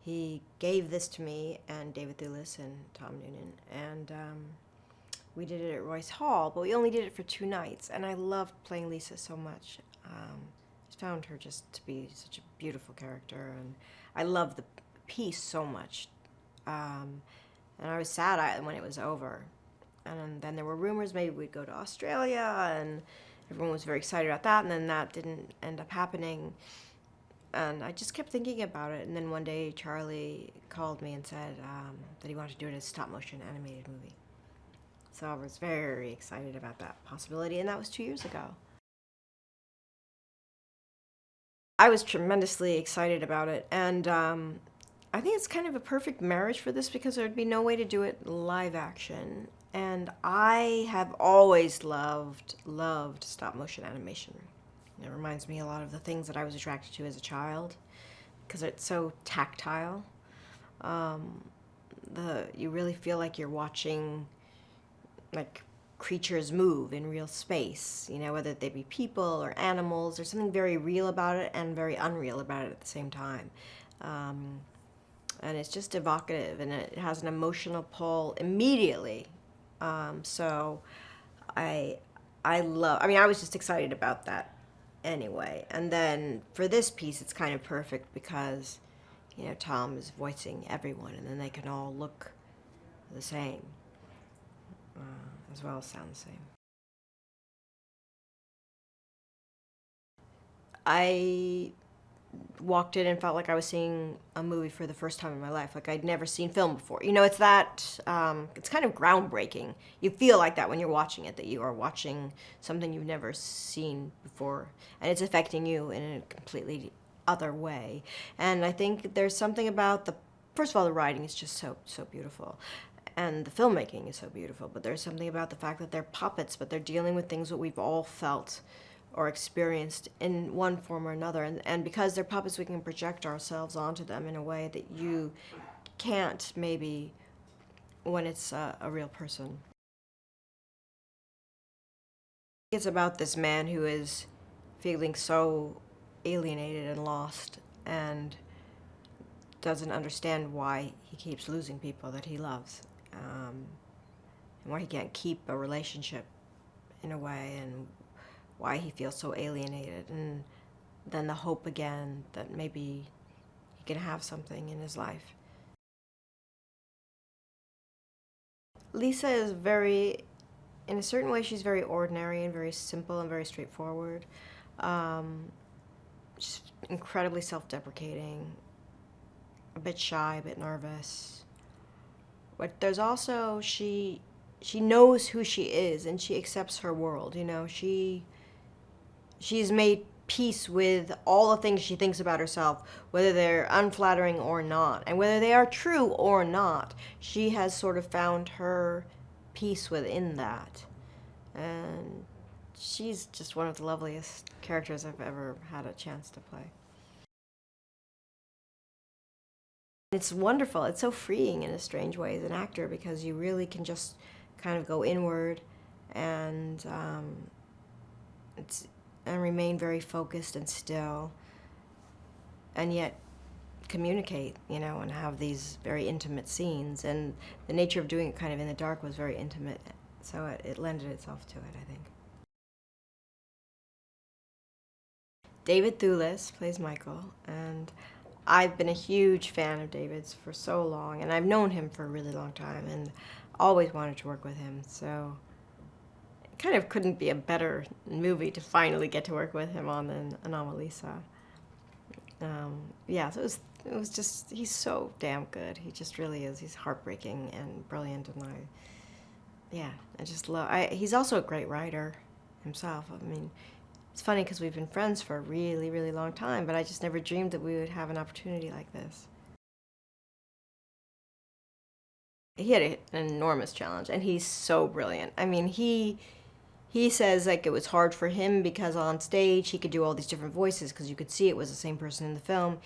he gave this to me and David Thewlis and Tom Noonan, and we did it at Royce Hall, but we only did it for 2 nights, and I loved playing Lisa so much. I found her just to be such a beautiful character, and I loved the piece so much. And I was sad when it was over. And then there were rumors maybe we'd go to Australia, and everyone was very excited about that, and then that didn't end up happening. And I just kept thinking about it, and then one day Charlie called me and said that he wanted to do it as a stop-motion animated movie. So I was very excited about that possibility, and that was 2 years ago. I was tremendously excited about it, and I think it's kind of a perfect marriage for this because there'd be no way to do it live action. And I have always loved stop-motion animation. It reminds me a lot of the things that I was attracted to as a child because it's so tactile. You really feel like you're watching like creatures move in real space, you know, whether they be people or animals. There's something very real about it and very unreal about it at the same time. And it's just evocative, and it has an emotional pull immediately. So I was just excited about that anyway. And then for this piece, it's kind of perfect because, you know, Tom is voicing everyone, and then they can all look the same, as well as sound the same. I walked in and felt like I was seeing a movie for the first time in my life. Like I'd never seen film before. You know, it's that, it's kind of groundbreaking. You feel like that when you're watching it, that you are watching something you've never seen before, and it's affecting you in a completely other way. And I think there's something about first of all, the writing is just so beautiful. And the filmmaking is so beautiful, but there's something about the fact that they're puppets, but they're dealing with things that we've all felt or experienced in one form or another. And because they're puppets, we can project ourselves onto them in a way that you can't maybe when it's a real person. It's about this man who is feeling so alienated and lost and doesn't understand why he keeps losing people that he loves, and why he can't keep a relationship in a way, and why he feels so alienated, and then the hope again that maybe he can have something in his life. Lisa is in a certain way, she's very ordinary and very simple and very straightforward. She's incredibly self-deprecating, a bit shy, a bit nervous. But there's also, she knows who she is, and she accepts her world, you know. She's made peace with all the things she thinks about herself, whether they're unflattering or not, and whether they are true or not. She has sort of found her peace within that. And she's just one of the loveliest characters I've ever had a chance to play. It's wonderful. It's so freeing in a strange way as an actor, because you really can just kind of go inward and remain very focused and still, and yet communicate, you know, and have these very intimate scenes. And the nature of doing it kind of in the dark was very intimate, so it lended itself to it, I think. David Thewlis plays Michael, and I've been a huge fan of David's for so long, and I've known him for a really long time, and always wanted to work with him, so it kind of couldn't be a better movie to finally get to work with him on than Anomalisa. Yeah, so it was just, he's so damn good. He just really is. He's heartbreaking and brilliant, and I just love, he's also a great writer himself. I mean, it's funny because we've been friends for a really, really long time, but I just never dreamed that we would have an opportunity like this. He had an enormous challenge, and he's so brilliant. I mean, he says like it was hard for him because on stage he could do all these different voices because you could see it was the same person in the film.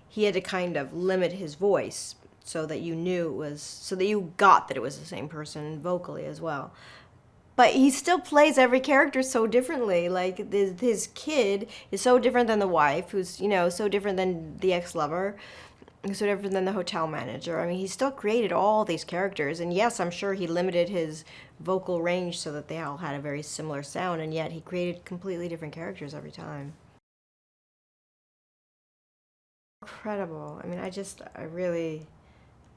He had to kind of limit his voice so that you knew it was, so that you got that it was the same person vocally as well. But he still plays every character so differently. Like his kid is so different than the wife, who's, you know, so different than the ex-lover. He's no different than the hotel manager. I mean, he still created all these characters, and yes, I'm sure he limited his vocal range so that they all had a very similar sound, and yet he created completely different characters every time. Incredible. I mean,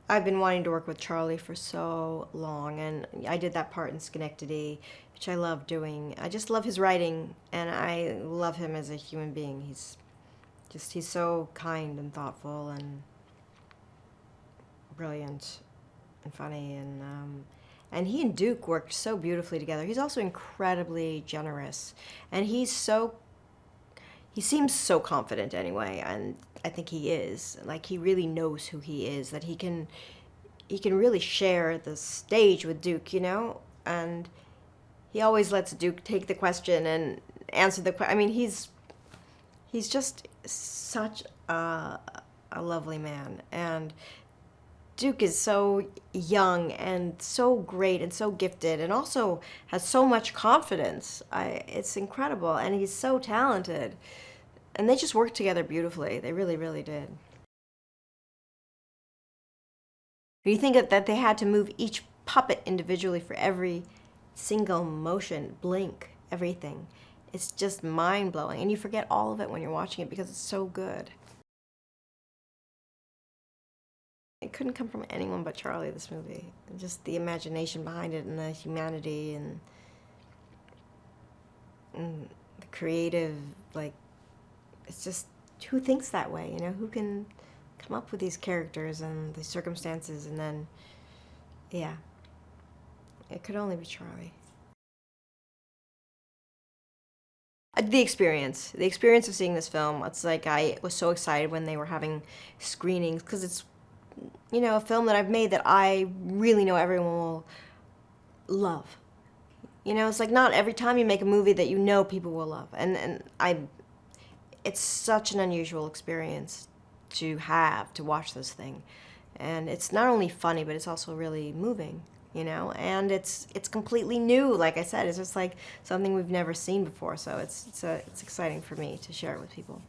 I've been wanting to work with Charlie for so long, and I did that part in Schenectady, which I love doing. I just love his writing, and I love him as a human being. He's so kind and thoughtful and brilliant and funny, and he and Duke worked so beautifully together. He's also incredibly generous, and he seems so confident anyway, and I think he is. Like, he really knows who he is, that he can really share the stage with Duke, and he always lets Duke take the question and answer the question. I mean, he's just such a lovely man, and Duke is so young and so great and so gifted, and also has so much confidence. It's incredible, and he's so talented. And they just worked together beautifully. They really, really did. You think that they had to move each puppet individually for every single motion, blink, everything. It's just mind-blowing, and you forget all of it when you're watching it because it's so good. It couldn't come from anyone but Charlie, this movie. Just the imagination behind it, and the humanity, and the creative, like, it's just, who thinks that way, who can come up with these characters and these circumstances, and then, yeah, it could only be Charlie. The experience of seeing this film, it's like I was so excited when they were having screenings, because it's, a film that I've made that I really know everyone will love. It's like not every time you make a movie that people will love, and it's such an unusual experience to watch this thing. And it's not only funny, but it's also really moving, and it's completely new. Like I said, it's just like something we've never seen before, so it's exciting for me to share it with people.